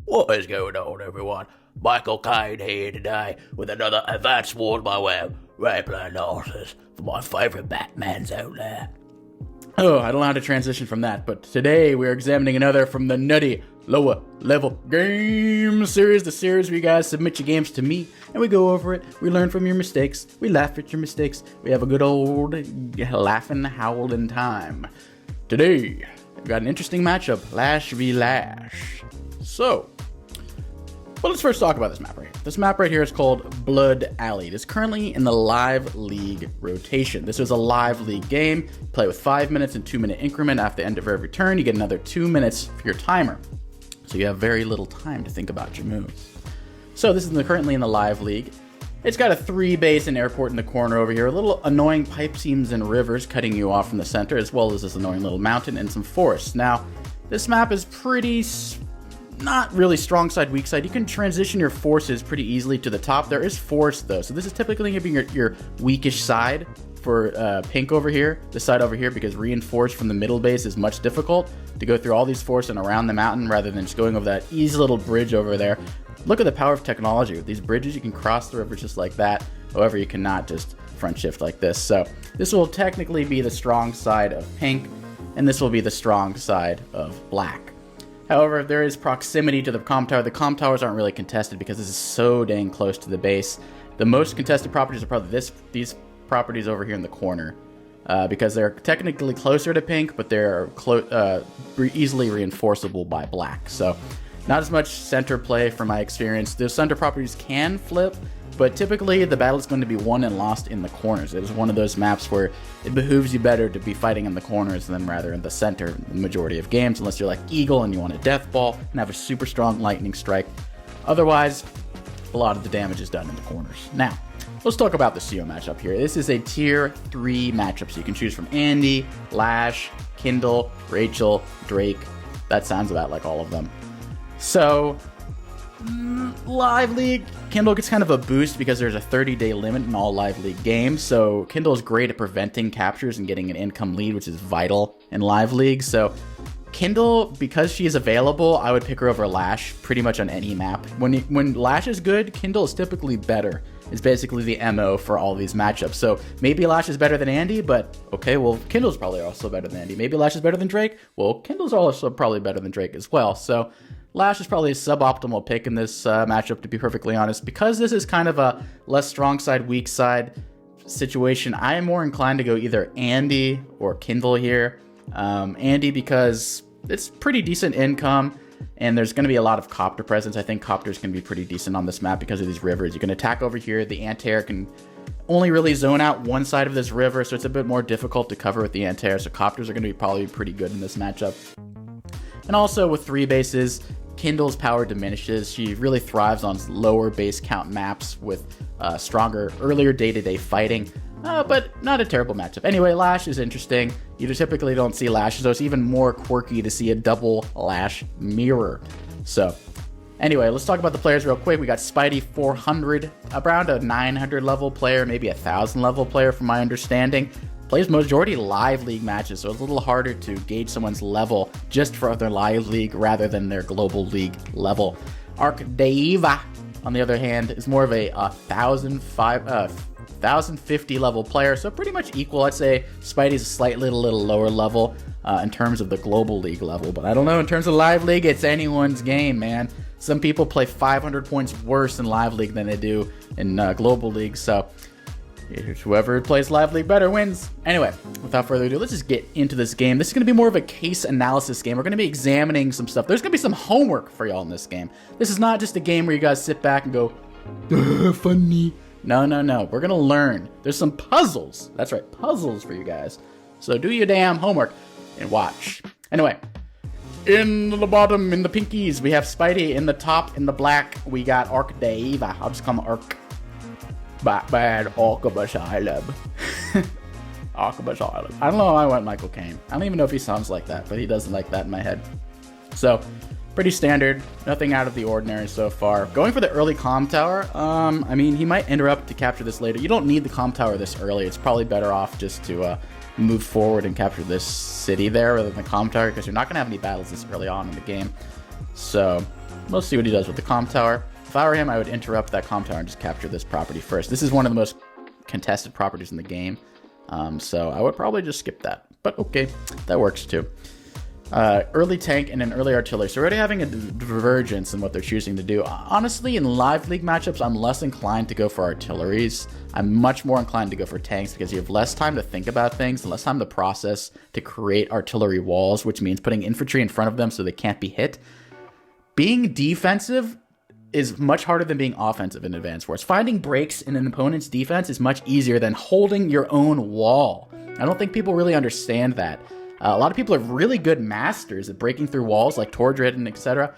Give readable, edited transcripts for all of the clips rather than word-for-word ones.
What is going on, everyone? Michael Caine here today with another advanced ward by way of role-playing analysis for my favourite Batmans out there. Oh, I don't know how to transition from that, but today we are examining another from the Nutty lower level game series, the series where you guys submit your games to me and we go over it, we learn from your mistakes, we laugh at your mistakes, we have a good old laughing, howling time. Today, we've got an interesting matchup, Lash v Lash. So, well, let's first talk about this map right here. This map right here is called Blood Alley. It is currently in the live league rotation. This is a live league game. Play with 5 minutes and 2 minute increment. After the end of every turn, you get another 2 minutes for your timer. So you have very little time to think about your moves. So this is currently in the live league. It's got a 3 base and airport in the corner over here. A little annoying pipe seams and rivers cutting you off from the center, as well as this annoying little mountain and some forests. Now, this map is pretty not really strong side, weak side. You can transition your forces pretty easily to the top. There is forest though, so this is typically going to be your weakish side for pink over here, this side over here, because reinforced from the middle base is much difficult to go through all these forests and around the mountain rather than just going over that easy little bridge over there. Look at the power of technology. With these bridges, you can cross the river just like that. However, you cannot just front shift like this. So this will technically be the strong side of pink, and this will be the strong side of black. However, there is proximity to the comm tower. The comm towers aren't really contested because this is so dang close to the base. The most contested properties are probably these properties over here in the corner, because they're technically closer to pink, but they're easily reinforceable by black. So not as much center play from my experience. The center properties can flip, but typically the battle is going to be won and lost in the corners. It is one of those maps where it behooves you better to be fighting in the corners than rather in the center the majority of games, unless you're like Eagle and you want a death ball and have a super strong lightning strike. Otherwise, a lot of the damage is done in the corners. Now, let's talk about the CO matchup here. This is a tier 3 matchup, so you can choose from Andy, Lash, Kindle, Rachel, Drake. That sounds about like all of them. So, live league, Kindle gets kind of a boost because there's a 30-day limit in all live league games. So Kindle is great at preventing captures and getting an income lead, which is vital in live league. So Kindle, because she is available, I would pick her over Lash pretty much on any map. When Lash is good, Kindle is typically better. It's basically the MO for all these matchups. So maybe Lash is better than Andy, but okay, well, Kindle's probably also better than Andy. Maybe Lash is better than Drake. Well, Kindle's also probably better than Drake as well. So Lash is probably a suboptimal pick in this matchup, to be perfectly honest. Because this is kind of a less strong side, weak side situation, I am more inclined to go either Andy or Kindle here. Andy because it's pretty decent income, and there's going to be a lot of copter presence. I think copters can be pretty decent on this map because of these rivers. You can attack over here. The anti-air can only really zone out one side of this river, so it's a bit more difficult to cover with the anti-air. So copters are going to be probably pretty good in this matchup. And also with 3 bases, Kindle's power diminishes. She really thrives on lower base count maps with stronger, earlier day-to-day fighting, but not a terrible matchup. Anyway, Lash is interesting. You typically don't see Lash, so it's even more quirky to see a double Lash mirror. So anyway, let's talk about the players real quick. We got Spidy400, around a 900 level player, maybe a 1000 level player from my understanding. Plays majority live league matches, so it's a little harder to gauge someone's level just for their live league rather than their global league level. ArcDaeva, on the other hand, is more of a 1050 level player, so pretty much equal. I'd say Spidey's a slightly little lower level in terms of the global league level, but I don't know, in terms of live league, it's anyone's game, man. Some people play 500 points worse in live league than they do in global league, so whoever plays live league better wins. Anyway, without further ado, let's just get into this game. This is going to be more of a case analysis game. We're going to be examining some stuff. There's going to be some homework for y'all in this game. This is not just a game where you guys sit back and go, funny. No. We're going to learn. There's some puzzles. That's right, puzzles for you guys. So do your damn homework and watch. Anyway, in the bottom, in the pinkies, we have Spidey. In the top, in the black, we got ArcDaeva. I'll just call him Arc. Batman Arkham Asylum. Arkham Asylum. I don't know why I went Michael Caine. I don't even know if he sounds like that, but he doesn't like that in my head. So, pretty standard. Nothing out of the ordinary so far. Going for the early comm tower. I mean, he might interrupt to capture this later. You don't need the comm tower this early. It's probably better off just to move forward and capture this city there rather than the comm tower, because you're not going to have any battles this early on in the game. So We'll see what he does with the comm tower. If I were him, I would interrupt that comm tower and just capture this property first. This is one of the most contested properties in the game, so I would probably just skip that. But okay, that works too. Early tank and an early artillery. So we're already having a divergence in what they're choosing to do. Honestly, in live league matchups, I'm less inclined to go for artilleries. I'm much more inclined to go for tanks because you have less time to think about things, less time to process, to create artillery walls, which means putting infantry in front of them so they can't be hit. Being defensive is much harder than being offensive in Advanced Wars. Finding breaks in an opponent's defense is much easier than holding your own wall. I don't think people really understand that. A lot of people are really good masters at breaking through walls, like Tordred and etc.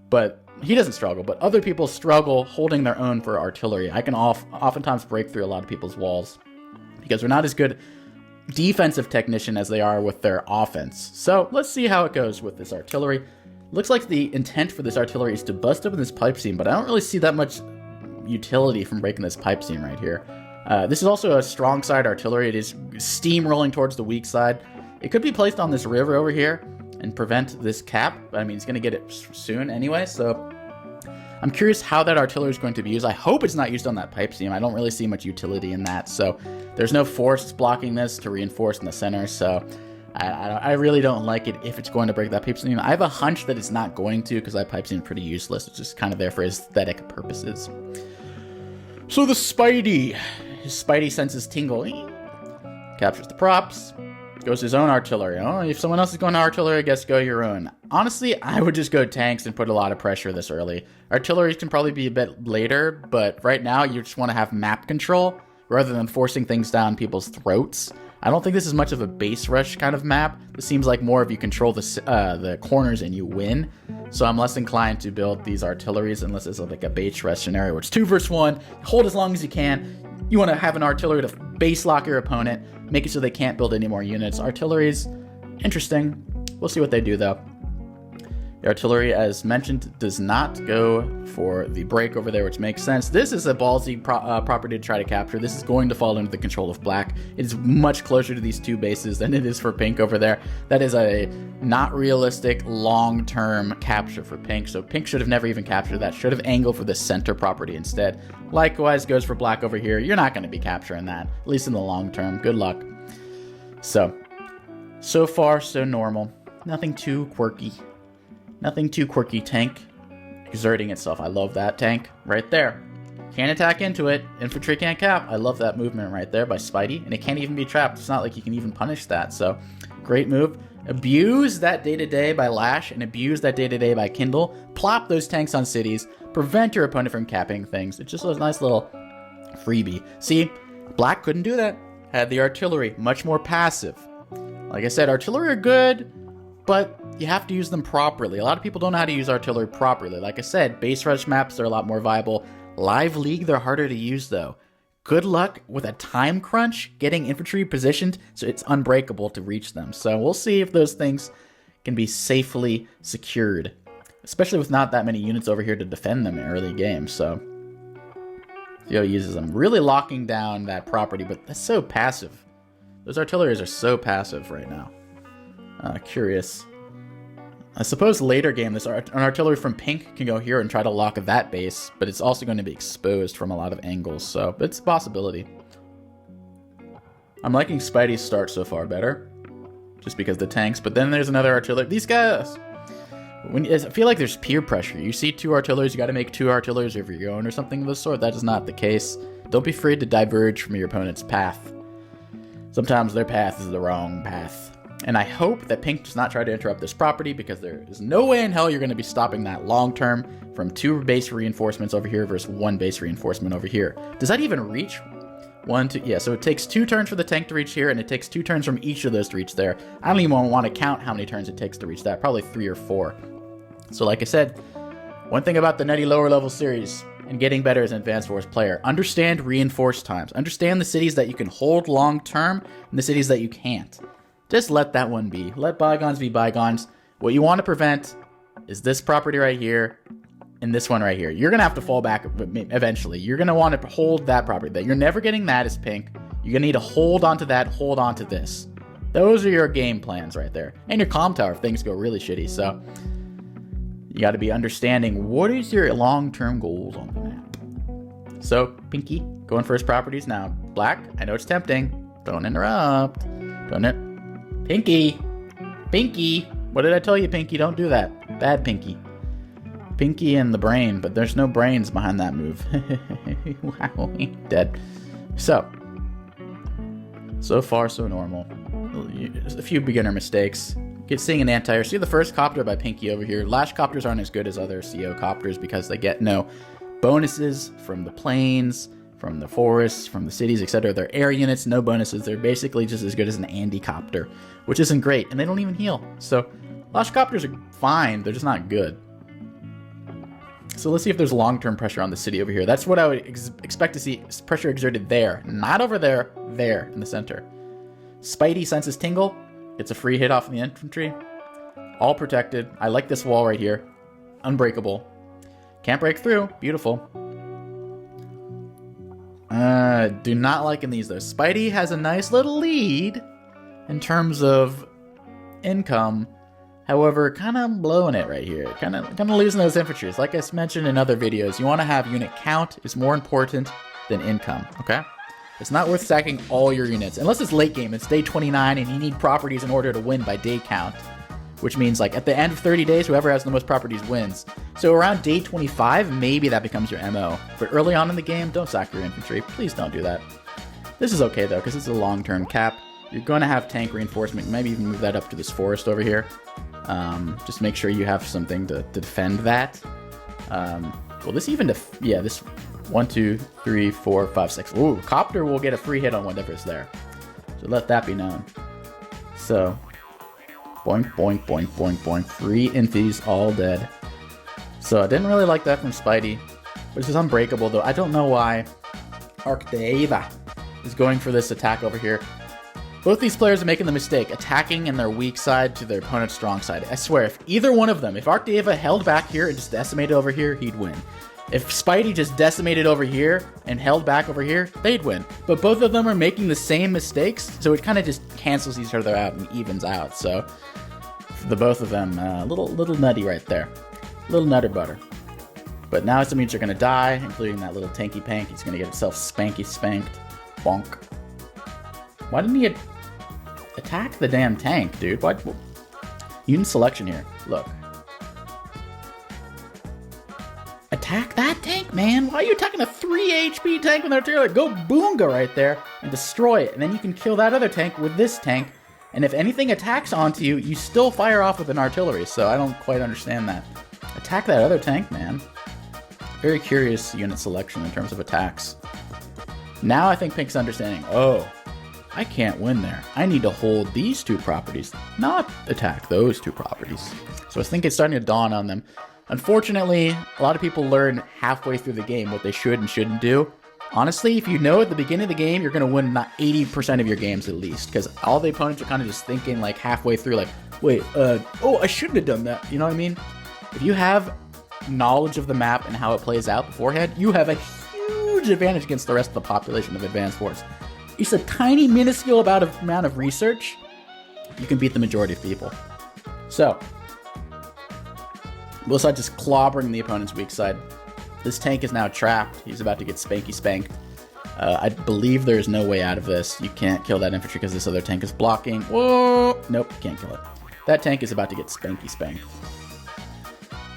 But he doesn't struggle. But other people struggle holding their own for artillery. I can oftentimes break through a lot of people's walls because they're not as good defensive technician as they are with their offense. So let's see how it goes with this artillery. Looks like the intent for this artillery is to bust open this pipe seam, but I don't really see that much utility from breaking this pipe seam right here. This is also a strong side artillery. It is steamrolling towards the weak side. It could be placed on this river over here and prevent this cap. I mean, it's going to get it soon anyway, so I'm curious how that artillery is going to be used. I hope it's not used on that pipe seam. I don't really see much utility in that, so there's no force blocking this to reinforce in the center, so I really don't like it if it's going to break that pipe seam. I have a hunch that it's not going to because that pipe seam is pretty useless. It's just kind of there for aesthetic purposes. So the Spidey, his Spidey senses tingle. Captures the props. Goes his own artillery. Oh, if someone else is going to artillery, I guess go your own. Honestly, I would just go tanks and put a lot of pressure this early. Artillery can probably be a bit later, but right now you just want to have map control rather than forcing things down people's throats. I don't think this is much of a base rush kind of map. This seems like more of you control the corners and you win. So I'm less inclined to build these artilleries unless it's like a base rush scenario where it's 2 versus 1. Hold as long as you can. You want to have an artillery to base lock your opponent, make it so they can't build any more units. Artillery's interesting. We'll see what they do though. The artillery, as mentioned, does not go for the break over there, which makes sense. This is a ballsy property to try to capture. This is going to fall under the control of black. It is much closer to these 2 bases than it is for pink over there. That is a not realistic long-term capture for pink, so pink should have never even captured that. Should have angled for the center property instead. Likewise goes for black over here. You're not going to be capturing that, at least in the long term. Good luck. So far, so normal. Nothing too quirky. Nothing too quirky. Tank exerting itself. I love that tank right there. Can't attack into it. Infantry can't cap. I love that movement right there by Spidey. And it can't even be trapped. It's not like you can even punish that. So, great move. Abuse that day-to-day by Lash and abuse that day-to-day by Kindle. Plop those tanks on cities. Prevent your opponent from capping things. It's just a nice little freebie. See, black couldn't do that. Had the artillery. Much more passive. Like I said, artillery are good, but you have to use them properly. A lot of people don't know how to use artillery properly. Like I said, base rush maps are a lot more viable. Live League, they're harder to use though. Good luck with a time crunch getting infantry positioned so it's unbreakable to reach them. So we'll see if those things can be safely secured, especially with not that many units over here to defend them in early games. So Theo uses them, really locking down that property, but that's so passive. Those artilleries are so passive right now. Curious. I suppose later game, an artillery from pink can go here and try to lock that base, but it's also going to be exposed from a lot of angles, so it's a possibility. I'm liking Spidey's start so far better, just because the tanks, but then there's another artillery. These guys, I feel like there's peer pressure. You see 2 artilleries, you got to make 2 artilleries of your own or something of the sort. That is not the case. Don't be afraid to diverge from your opponent's path. Sometimes their path is the wrong path. And I hope that pink does not try to interrupt this property because there is no way in hell you're going to be stopping that long term from 2 base reinforcements over here versus 1 base reinforcement over here. Does that even reach? 1, 2, yeah, so it takes 2 turns for the tank to reach here, and it takes 2 turns from each of those to reach there. I don't even want to count how many turns it takes to reach that, probably 3 or 4. So like I said, one thing about the Nutty lower level series and getting better as an Advanced Wars player, understand reinforce times. Understand the cities that you can hold long term and the cities that you can't. Just let that one be. Let bygones be bygones. What you want to prevent is this property right here and this one right here. You're going to have to fall back eventually. You're going to want to hold that property. That you're never getting that as pink. You're going to need to hold onto that, hold onto this. Those are your game plans right there. And your comm tower if things go really shitty. So You got to be understanding what is your long-term goals on the map. So, Pinky, going for his properties now. Black, I know it's tempting. Don't interrupt. Pinky! Pinky! What did I tell you, Pinky? Don't do that. Bad Pinky. Pinky and the brain, but there's no brains behind that move. Wow, dead. So far, so normal. A few beginner mistakes. Seeing an anti-air. See the first copter by Pinky over here. Lash copters aren't as good as other CO copters because they get no bonuses from the planes, from the forests, from the cities, etc. They're air units, no bonuses. They're basically just as good as an Andy copter, which isn't great, and they don't even heal. So Lash copters are fine, they're just not good. So let's see if there's long-term pressure on the city over here. That's what I would expect to see, pressure exerted there. Not over there, there in the center. Spidey senses Tingle. It's a free hit off the infantry. All protected. I like this wall right here. Unbreakable. Can't break through. Beautiful. Do not like in these though. Spidey has a nice little lead in terms of income. However, kind of blowing it right here. Kind of losing those infantries. Like I mentioned in other videos, you want to have unit count is more important than income, okay? It's not worth stacking all your units. Unless it's late game, it's day 29, and you need properties in order to win by day count. Which means, like, at the end of 30 days, whoever has the most properties wins. So around day 25, maybe that becomes your MO. But early on in the game, don't sack your infantry. Please don't do that. This is okay, though, because it's a long-term cap. You're going to have tank reinforcement. Maybe even move that up to this forest over here. Just make sure you have something to defend that. Will this even yeah, this 1, 2, 3, 4, 5, 6. Ooh, copter will get a free hit on whatever's there. So let that be known. So, boink, boink, boink, boink, boink. 3 infies all dead. So I didn't really like that from Spidey, which is unbreakable though. I don't know why ArcDaeva is going for this attack over here. Both these players are making the mistake, attacking in their weak side to their opponent's strong side. I swear, if either one of them, if ArcDaeva held back here and just decimated over here, he'd win. If Spidey just decimated over here and held back over here, they'd win. But both of them are making the same mistakes, so it kind of just cancels each other out and evens out. So, for the both of them, little nutty right there. Little nutter butter. But now some units are going to die, including that little tanky pank. He's going to get himself spanky spanked. Bonk. Why didn't he attack the damn tank, dude? What? Unit selection here. Look. Attack that tank, man. Why are you attacking a 3 HP tank with artillery? Go boonga right there and destroy it. And then you can kill that other tank with this tank. And if anything attacks onto you, you still fire off with an artillery. So I don't quite understand that. Attack that other tank, man. Very curious unit selection in terms of attacks. Now I think Pink's understanding. Oh, I can't win there. I need to hold these 2 properties, not attack those 2 properties. So I think it's starting to dawn on them. Unfortunately, a lot of people learn halfway through the game what they should and shouldn't do. Honestly, if you know at the beginning of the game, you're going to win not 80% of your games at least, because all the opponents are kind of just thinking like halfway through, like, wait, oh, I shouldn't have done that. You know what I mean? If you have knowledge of the map and how it plays out beforehand, you have a huge advantage against the rest of the population of Advanced Force. It's a tiny, minuscule amount of research. You can beat the majority of people. So, we'll start just clobbering the opponent's weak side. This tank is now trapped. He's about to get spanky spanked. I believe there is no way out of this. You can't kill that infantry because this other tank is blocking. Whoa! Nope, can't kill it. That tank is about to get spanky spanked.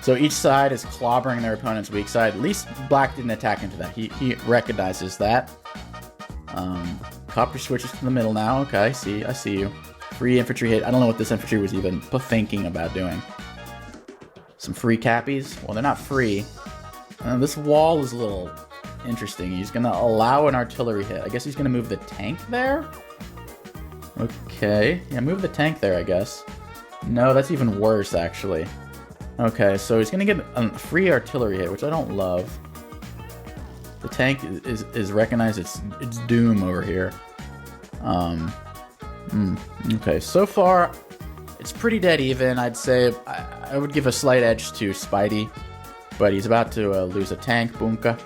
So each side is clobbering their opponent's weak side. At least Black didn't attack into that. He recognizes that. Copper switches to the middle now. Okay, I see you. Free infantry hit. I don't know what this infantry was even thinking about doing. Some free cappies. Well, they're not free. This wall is a little interesting. He's going to allow an artillery hit. I guess he's going to move the tank there? Okay. Yeah, move the tank there, I guess. No, that's even worse, actually. Okay, so he's going to get a free artillery hit, which I don't love. The tank is recognized its doom over here. Okay, so far, it's pretty dead even. I'd say I would give a slight edge to Spidey, but he's about to lose a tank. Bunka.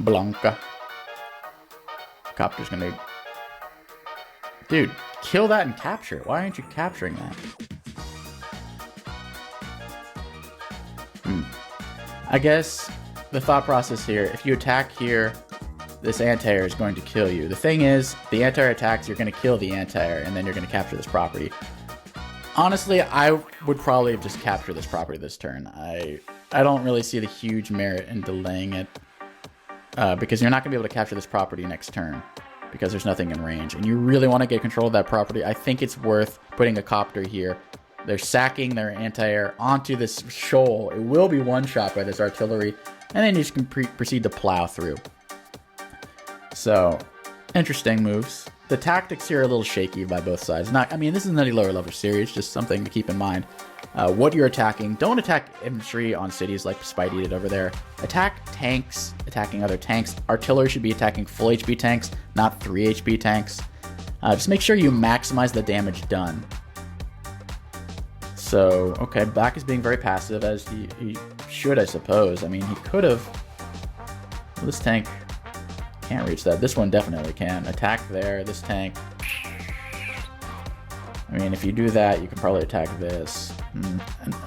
Blanca. Copter's gonna... Dude, kill that and capture it. Why aren't you capturing that? I guess the thought process here, if you attack here, this anti-air is going to kill you. The thing is, the anti-air attacks, you're going to kill the anti-air, and then you're going to capture this property. Honestly, I would probably have just captured this property this turn. I don't really see the huge merit in delaying it, because you're not going to be able to capture this property next turn, because there's nothing in range. And you really want to get control of that property. I think it's worth putting a copter here. They're sacking their anti-air onto this shoal. It will be one-shot by this artillery, and then you just can proceed to plow through. So, interesting moves. The tactics here are a little shaky by both sides. I mean, this is Nutty lower level series, just something to keep in mind. What you're attacking. Don't attack infantry on cities like Spidey did over there. Attack tanks, attacking other tanks. Artillery should be attacking full HP tanks, not 3 HP tanks. Just make sure you maximize the damage done. So, okay, Black is being very passive, as he should, I suppose. I mean, he could have... Well, this tank can't reach that. This one definitely can. Attack there, this tank. I mean, if you do that, you can probably attack this. And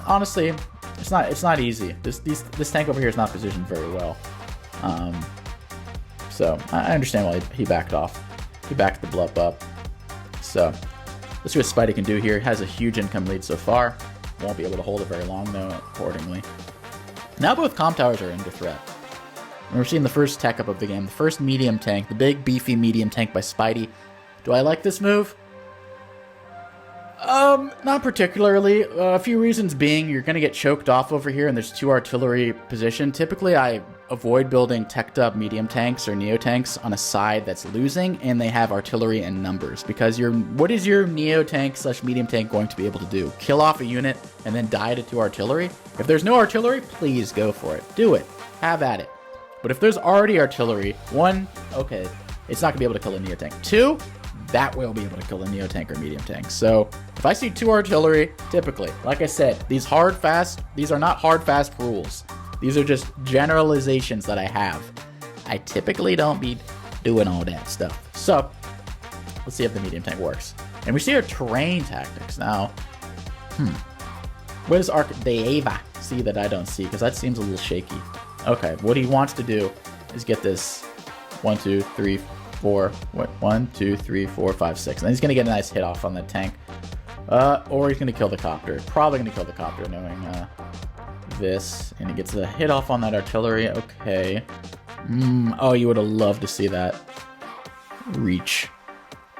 honestly, it's not easy. This tank over here is not positioned very well. So, I understand why he backed off. He backed the bluff up. So... let's see what Spidey can do here. Has a huge income lead so far. Won't be able to hold it very long, though, accordingly. Now both comm towers are under threat. And we're seeing the first tech up of the game. The first medium tank. The big, beefy medium tank by Spidey. Do I like this move? Not particularly. A few reasons being, you're going to get choked off over here, and there's 2 artillery position. Typically, I avoid building teched up medium tanks or neo tanks on a side that's losing, and they have artillery in numbers. Because what is your neo tank / medium tank going to be able to do? Kill off a unit and then die to 2 artillery? If there's no artillery, please go for it. Do it. Have at it. But if there's already artillery, 1, okay, it's not going to be able to kill a neo tank. 2, that will be able to kill a neo tank or medium tank. So if I see 2 artillery, typically, like I said, these are not hard fast rules. These are just generalizations that I have. I typically don't be doing all that stuff. So let's see if the medium tank works. And we see our terrain tactics now. What does ArcDaeva see that I don't see? Because that seems a little shaky. Okay, what he wants to do is get this 1, 2, 3, 4, 1, 2, 3, 4, 5, 6. And he's going to get a nice hit off on the tank. Or he's going to kill the copter. Probably going to kill the copter, knowing this. And he gets a hit off on that artillery. Okay. Oh, you would have loved to see that reach.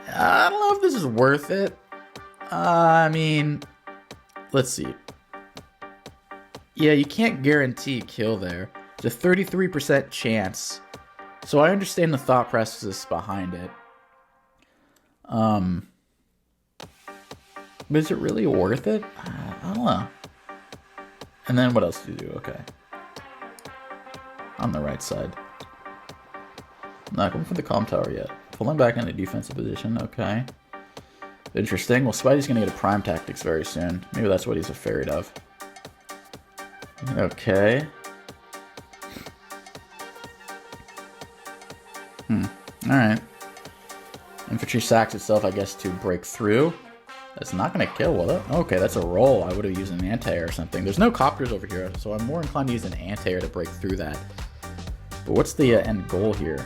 I don't know if this is worth it. I mean, let's see. Yeah, you can't guarantee kill there. It's a 33% chance. So I understand the thought process behind it. But is it really worth it? I don't know. And then what else do you do? Okay. On the right side. Not going for the comm tower yet. Pulling back into defensive position. Okay. Interesting. Well, Spidey's going to get a prime tactics very soon. Maybe that's what he's afraid of. Okay. Alright. Infantry sacks itself, I guess, to break through. That's not going to kill, will it? Okay, that's a roll. I would have used an anti-air or something. There's no copters over here, so I'm more inclined to use an anti-air to break through that. But what's the end goal here?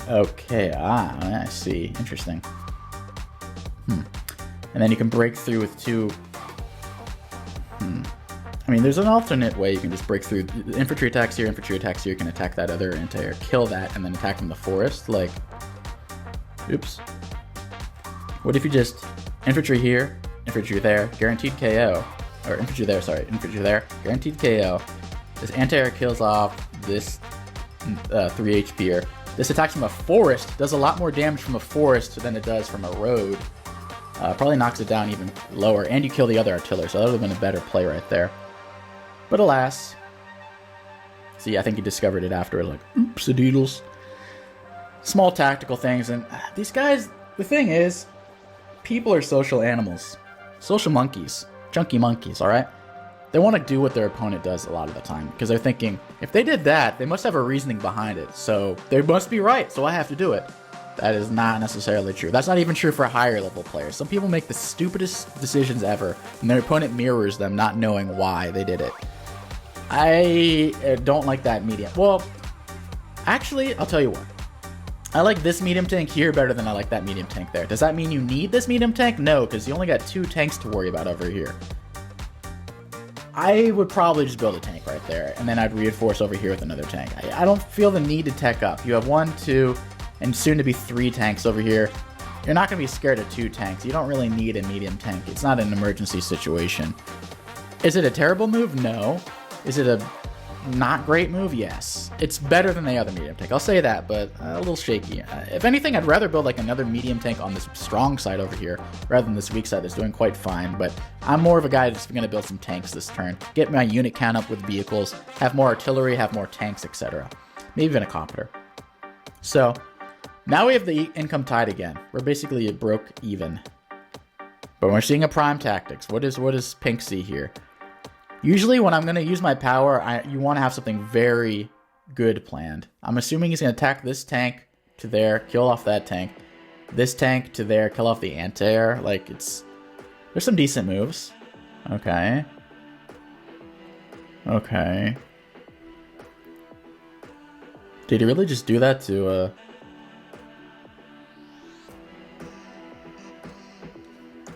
Okay, I see. Interesting. And then you can break through with 2... I mean, there's an alternate way you can just break through. Infantry attacks here, you can attack that other anti-air, kill that, and then attack from the forest. Like, oops. What if you just infantry here, infantry there, guaranteed KO, or infantry there, sorry, infantry there, guaranteed KO. This anti-air kills off this 3 HP-er. This attacks from a forest, does a lot more damage from a forest than it does from a road. Probably knocks it down even lower, and you kill the other artillery, so that would have been a better play right there. But alas, see, I think he discovered it after, like, oops-a-doodles. Small tactical things, and these guys, the thing is, people are social animals. Social monkeys. Chunky monkeys, alright? They want to do what their opponent does a lot of the time, because they're thinking, if they did that, they must have a reasoning behind it, so they must be right, so I have to do it. That is not necessarily true. That's not even true for higher level players. Some people make the stupidest decisions ever, and their opponent mirrors them, not knowing why they did it. I don't like that medium. Well, actually, I'll tell you what. I like this medium tank here better than I like that medium tank there. Does that mean you need this medium tank? No, because you only got 2 tanks to worry about over here. I would probably just build a tank right there, and then I'd reinforce over here with another tank. I don't feel the need to tech up. You have 1, 2, and soon to be 3 tanks over here. You're not going to be scared of 2 tanks. You don't really need a medium tank. It's not an emergency situation. Is it a terrible move? No. Is it a not great move? Yes. It's better than the other medium tank. I'll say that, but a little shaky. If anything, I'd rather build like another medium tank on this strong side over here rather than this weak side that's doing quite fine. But I'm more of a guy that's going to build some tanks this turn. Get my unit count up with vehicles, have more artillery, have more tanks, etc. Maybe even a copter. So now we have the income tide again. We're basically broke even. But we're seeing a prime tactics. What does Pink see here? Usually when I'm going to use my power, you want to have something very good planned. I'm assuming he's going to attack this tank to there, kill off that tank. This tank to there, kill off the anti-air. Like, there's some decent moves. Okay. Okay. Did he really just do that to,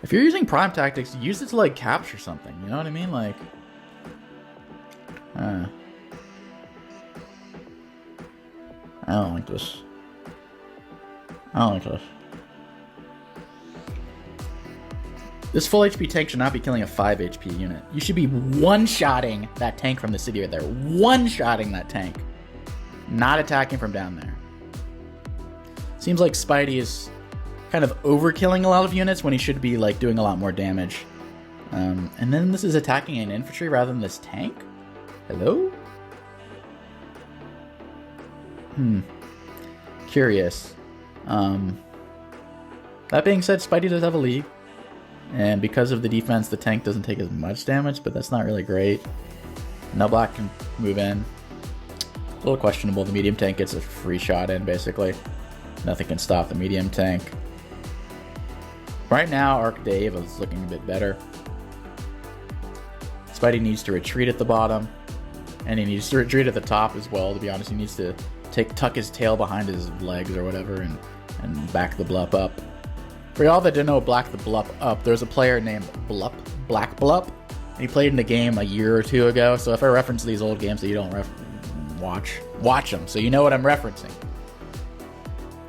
If you're using prime tactics, use it to, like, capture something. You know what I mean? Like... I don't like this. I don't like this. This full HP tank should not be killing a 5 HP unit. You should be one-shotting that tank from the city right there. One-shotting that tank. Not attacking from down there. Seems like Spidey is kind of overkilling a lot of units when he should be like doing a lot more damage. And then this is attacking an infantry rather than this tank? Hello? Curious. That being said, Spidey does have a lead. And because of the defense, the tank doesn't take as much damage, but that's not really great. Now Black can move in. A little questionable. The medium tank gets a free shot in, basically. Nothing can stop the medium tank. Right now, ArcDaeva is looking a bit better. Spidey needs to retreat at the bottom. And he needs to retreat at the top as well, to be honest. He needs to tuck his tail behind his legs or whatever and back the blup up. For y'all that didn't know Black the Blup up, there's a player named Black Blup. And he played in the game a year or 2 ago. So if I reference these old games that you don't watch them. So you know what I'm referencing.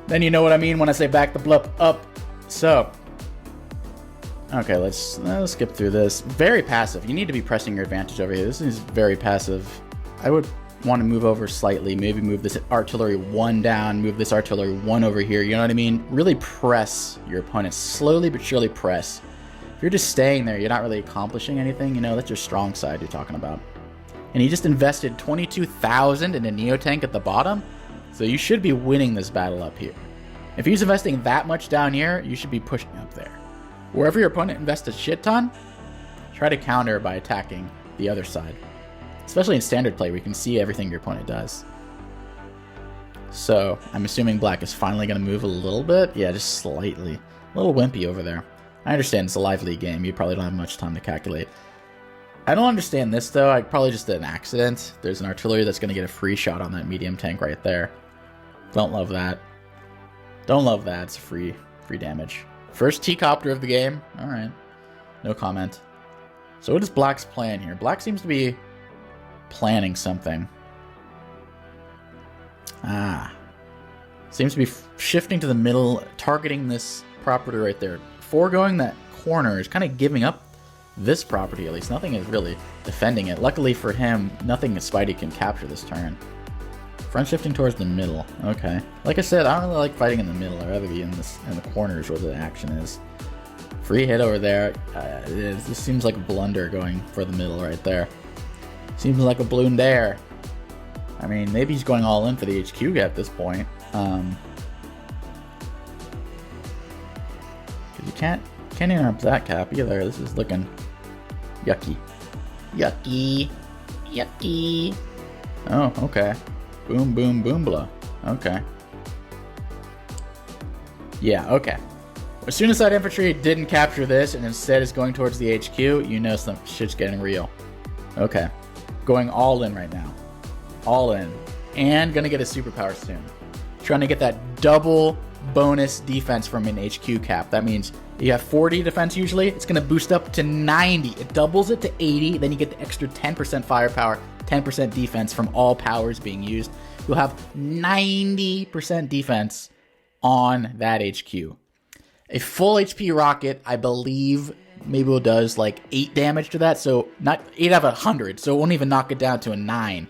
Then you know what I mean when I say back the blup up. So, okay, let's skip through this. Very passive. You need to be pressing your advantage over here. This is very passive. I would want to move over slightly. Maybe move this artillery 1 down. Move this artillery 1 over here. You know what I mean? Really press your opponent. Slowly but surely press. If you're just staying there, you're not really accomplishing anything. You know, that's your strong side you're talking about. And he just invested 22,000 in a Neo-Tank at the bottom. So you should be winning this battle up here. If he's investing that much down here, you should be pushing up there. Wherever your opponent invests a shit ton, try to counter by attacking the other side. Especially in standard play where you can see everything your opponent does. So, I'm assuming Black is finally going to move a little bit. Yeah, just slightly. A little wimpy over there. I understand it's a lively game. You probably don't have much time to calculate. I don't understand this, though. I probably just did an accident. There's an artillery that's going to get a free shot on that medium tank right there. Don't love that. Don't love that. It's free damage. First T-copter of the game. Alright. No comment. So what is Black's plan here? Black seems to be planning something. Seems to be shifting to the middle, targeting this property right there. Foregoing that corner is kind of giving up this property, at least. Nothing is really defending it. Luckily for him, nothing Spidey can capture this turn. Front shifting towards the middle. Okay. Like I said, I don't really like fighting in the middle. I'd rather be in the corners where the action is. Free hit over there. This seems like a blunder going for the middle right there. Seems like a balloon there. I mean, maybe he's going all in for the HQ at this point. Because you can't interrupt that cap either. This is looking yucky. Yucky. Yucky. Oh, okay. Boom, boom, boom, blah. Okay. Yeah, okay. As soon as that infantry didn't capture this and instead is going towards the HQ, you know some shit's getting real. Okay. Going all in right now. All in. And gonna get a superpower soon. Trying to get that double bonus defense from an HQ cap. That means you have 40 defense usually. It's gonna boost up to 90. It doubles it to 80. Then you get the extra 10% firepower, 10% defense from all powers being used. You'll have 90% defense on that HQ. A full HP rocket, I believe, maybe it does like 8 damage to that. So not 8 out of 100. So it won't even knock it down to a 9.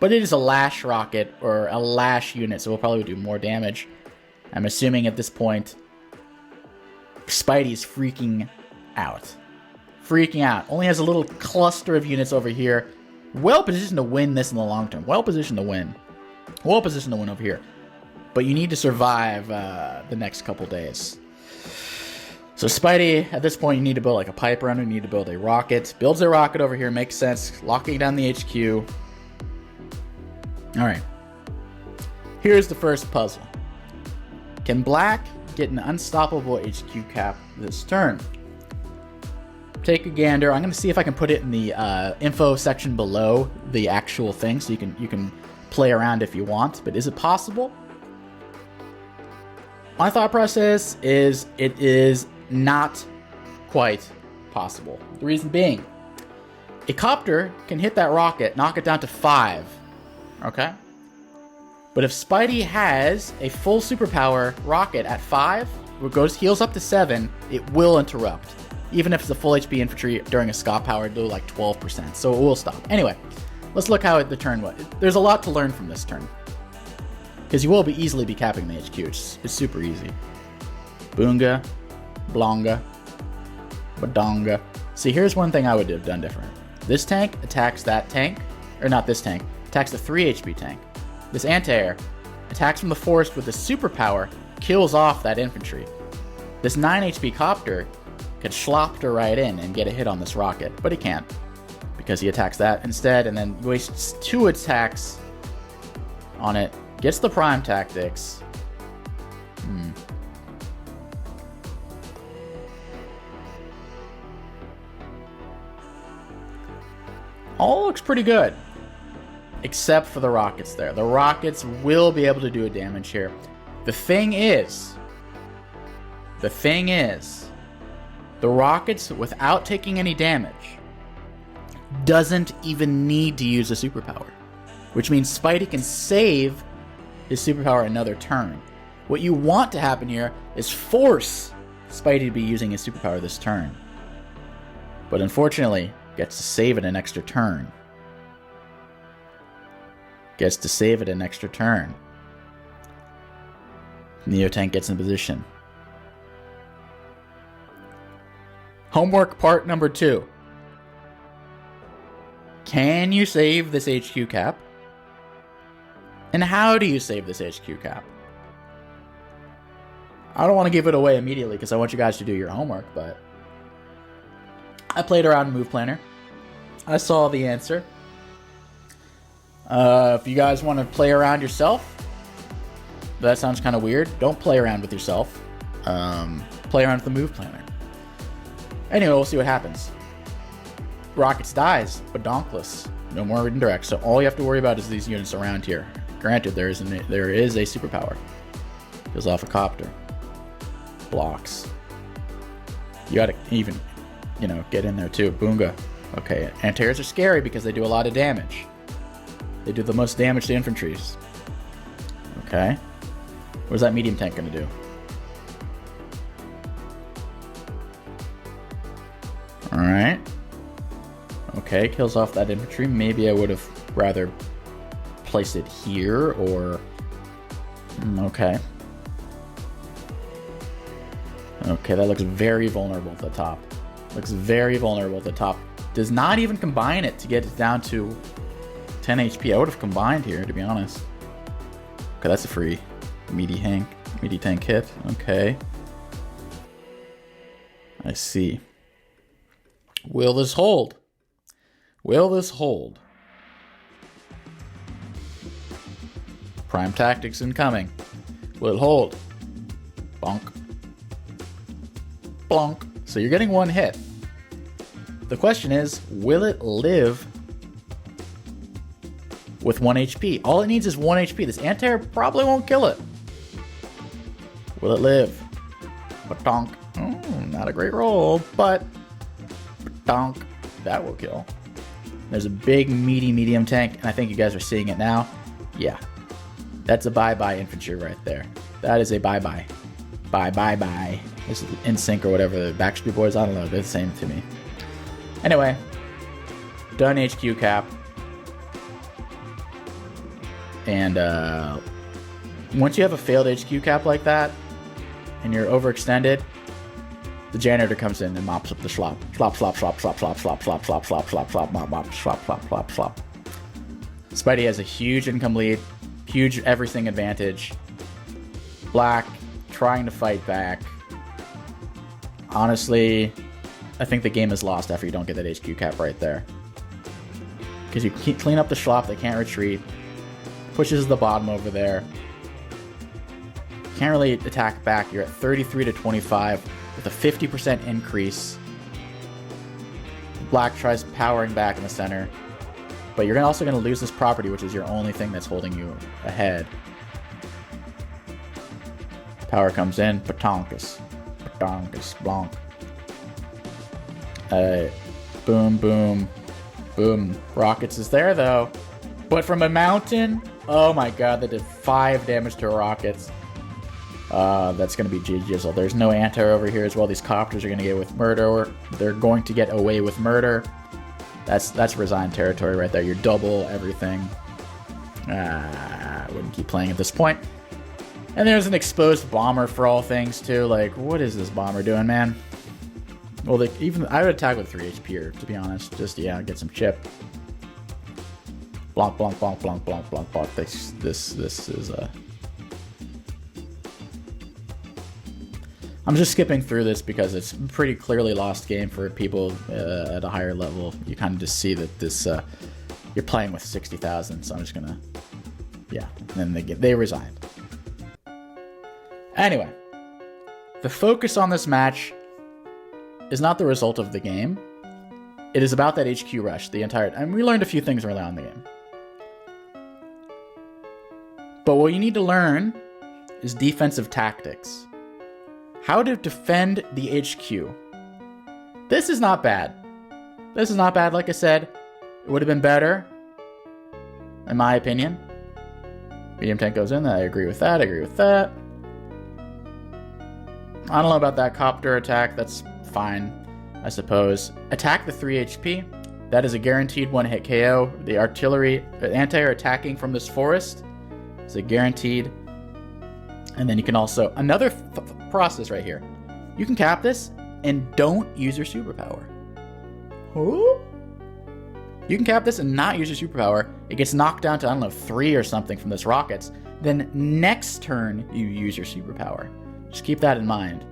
But it is a lash rocket or a lash unit, so we'll probably do more damage. I'm assuming at this point, Spidey's freaking out. Freaking out. Only has a little cluster of units over here. Well positioned to win this in the long term. Well positioned to win. Well positioned to win over here. But you need to survive the next couple days. So Spidey, at this point, you need to build like a pipe runner. You need to build a rocket. Builds a rocket over here. Makes sense. Locking down the HQ. Alright. Here's the first puzzle. Can Black get an unstoppable HQ cap this turn? Take a gander. I'm going to see if I can put it in the info section below the actual thing, so you can play around if you want. But is it possible? My thought process is it is not quite possible. The reason being, a copter can hit that rocket, knock it down to 5. Okay? But if Spidey has a full superpower rocket at 5, it heals up to 7, it will interrupt. Even if it's a full HP infantry during a Scott power, it'll do like 12%. So it will stop. Anyway, let's look how the turn was. There's a lot to learn from this turn. Because you will easily be capping the HQ. It's super easy. Boonga, Blonga, Badonga. See, here's one thing I would have done different. This tank attacks that tank. Or not this tank. Attacks the 3 HP tank. This anti-air attacks from the forest with a superpower, kills off that infantry. This 9 HP copter could schlopter right in and get a hit on this rocket, but he can't. Because he attacks that instead and then wastes 2 attacks on it. Gets the prime tactics. All looks pretty good. Except for the rockets there. The rockets will be able to do a damage here. The thing is, the rockets, without taking any damage, doesn't even need to use a superpower. Which means Spidey can save his superpower another turn. What you want to happen here is force Spidey to be using his superpower this turn. But unfortunately, gets to save it an extra turn. Gets to save it an extra turn. Neotank gets in position. Homework part number 2. Can you save this HQ cap? And how do you save this HQ cap? I don't want to give it away immediately because I want you guys to do your homework, but I played around in Move Planner. I saw the answer. If you guys want to play around yourself, that sounds kind of weird. Don't play around with yourself. Play around with the Move Planner. Anyway, we'll see what happens. Rockets dies, but Donkless. No more indirect. So all you have to worry about is these units around here. Granted, there is a superpower. Kills off a copter. Blocks. You gotta even, get in there too. Boonga. Okay, anti-airs are scary because they do a lot of damage. They do the most damage to infantries. Okay. What's that medium tank gonna do? Alright. Okay, kills off that infantry. Maybe I would have rather placed it here or... Okay. Okay, that looks very vulnerable at the top. Looks very vulnerable at the top. Does not even combine it to get it down to 10 HP. I would have combined here, to be honest. Okay, that's a free meaty tank hit. Okay. I see. Will this hold? Will this hold? Prime tactics incoming. Will it hold? Bonk. Bonk. So you're getting one hit. The question is, will it live with 1 HP. All it needs is 1 HP. This anti-air probably won't kill it. Will it live? Ba-donk. Not a great roll, but ba-donk. That will kill. There's a big, meaty, medium tank, and I think you guys are seeing it now. Yeah. That's a bye-bye infantry right there. That is a bye-bye. Bye-bye-bye. This is NSYNC or whatever, the Backstreet Boys, I don't know, they're the same to me. Anyway, done HQ cap. And once you have a failed HQ cap like that, and you're overextended, the janitor comes in and mops up the slop. Slop, slop, slop, slop, slop, slop, slop, slop, slop, slop, slop, mop, mop, slop, slop, slop, slop. Spidey has a huge income lead, huge everything advantage. Black trying to fight back. Honestly, I think the game is lost after you don't get that HQ cap right there. Because you clean up the slop, they can't retreat. Pushes the bottom over there. Can't really attack back. You're at 33 to 25 with a 50% increase. Black tries powering back in the center. But you're also going to lose this property, which is your only thing that's holding you ahead. Power comes in. Patonkus. Patonkus. Blanc. Boom, boom, boom. Rockets is there, though. But from a mountain, oh my god, that did 5 damage to Rockets. That's going to be Jizzle. There's no anti-air over here as well. These copters are going to get with murder. They're going to get away with murder. That's resigned territory right there. You're double everything. I wouldn't keep playing at this point. And there's an exposed bomber for all things, too. Like, what is this bomber doing, man? Well, I would attack with 3 HP here, to be honest. Just, yeah, get some chip. Blanc, blanc, blanc, blanc, blanc, blanc, blanc. This is a... I'm just skipping through this because it's a pretty clearly lost game for people at a higher level. You kind of just see that this you're playing with 60,000, so I'm just gonna, yeah. And then they resigned. Anyway, the focus on this match is not the result of the game. It is about that HQ rush, and we learned a few things early on in the game. But what you need to learn is defensive tactics. How to defend the HQ. This is not bad. This is not bad, like I said. It would have been better, in my opinion. Medium tank goes in. I agree with that. I agree with that. I don't know about that copter attack. That's fine, I suppose. Attack the 3 HP. That is a guaranteed 1-hit KO. The artillery, anti-air attacking from this forest is a guaranteed. And then you can also, another process right here. You can cap this and don't use your superpower. Who? You can cap this and not use your superpower. It gets knocked down to, I don't know, 3 or something from this rockets. Then next turn, you use your superpower. Just keep that in mind.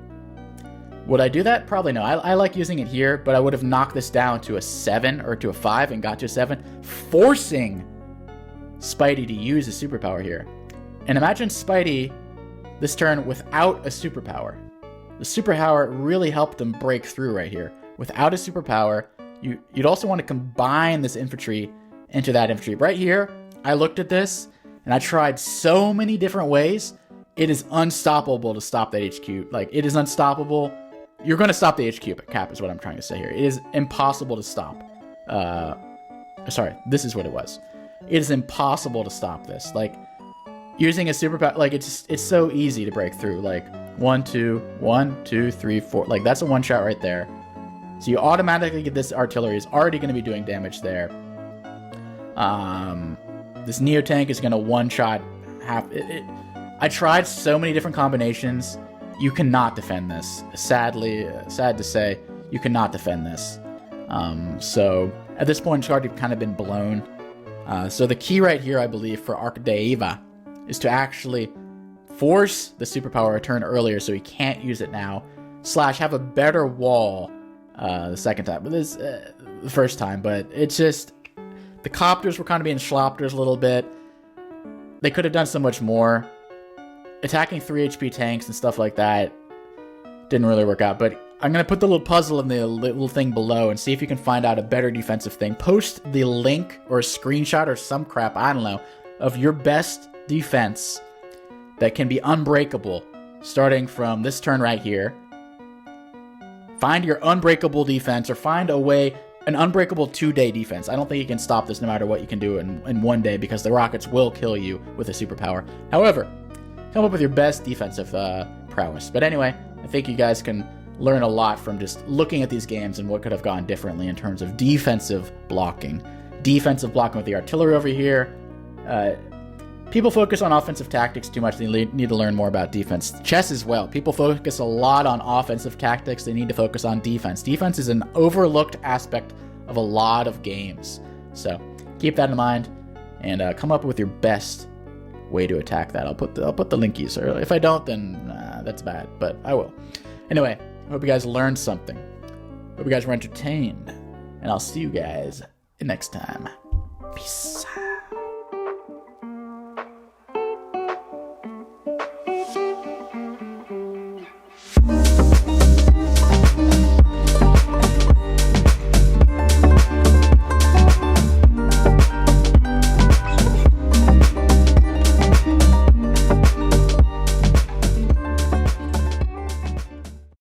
Would I do that? Probably no. I like using it here, but I would have knocked this down to a 7 or to a 5 and got to a 7, forcing Spidey to use his superpower here. And imagine Spidey this turn without a superpower. The superpower really helped him break through right here. Without a superpower, you'd also want to combine this infantry into that infantry. Right here, I looked at this, and I tried so many different ways. It is unstoppable to stop that HQ. Like, it is unstoppable. You're going to stop the HQ cap is what I'm trying to say here. It is impossible to stop. Sorry, this is what it was. It is impossible to stop this. Like, using a superpower, like, it's so easy to break through. Like, 1, 2, 1, 2, 3, 4. Like, that's a one shot right there. So you automatically get this artillery is already going to be doing damage there. This Neo tank is going to one shot half. I tried so many different combinations. You cannot defend this. Sadly, sad to say, you cannot defend this. So at this point, it's already kind of been blown. So the key right here, I believe, for ArcDaeva is to actually force the superpower a turn earlier so he can't use it now, / have a better wall the second time. But this the first time, but it's just the copters were kind of being schloppers a little bit. They could have done so much more. Attacking 3 HP tanks and stuff like that didn't really work out. But I'm going to put the little puzzle in the little thing below and see if you can find out a better defensive thing. Post the link or a screenshot or some crap, I don't know, of your best defense that can be unbreakable starting from this turn right here. Find your unbreakable defense or find a way, an unbreakable 2-day defense. I don't think you can stop this no matter what you can do in 1 day because the rockets will kill you with a superpower. However, come up with your best defensive prowess. But anyway, I think you guys can learn a lot from just looking at these games and what could have gone differently in terms of defensive blocking. Defensive blocking with the artillery over here. People focus on offensive tactics too much. They need to learn more about defense. Chess as well. People focus a lot on offensive tactics. They need to focus on defense. Defense is an overlooked aspect of a lot of games. So keep that in mind and come up with your best way to attack that. I'll put the linkies. Or if I don't, then that's bad, but I will. Anyway, I hope you guys learned something. Hope you guys were entertained. And I'll see you guys next time. Peace.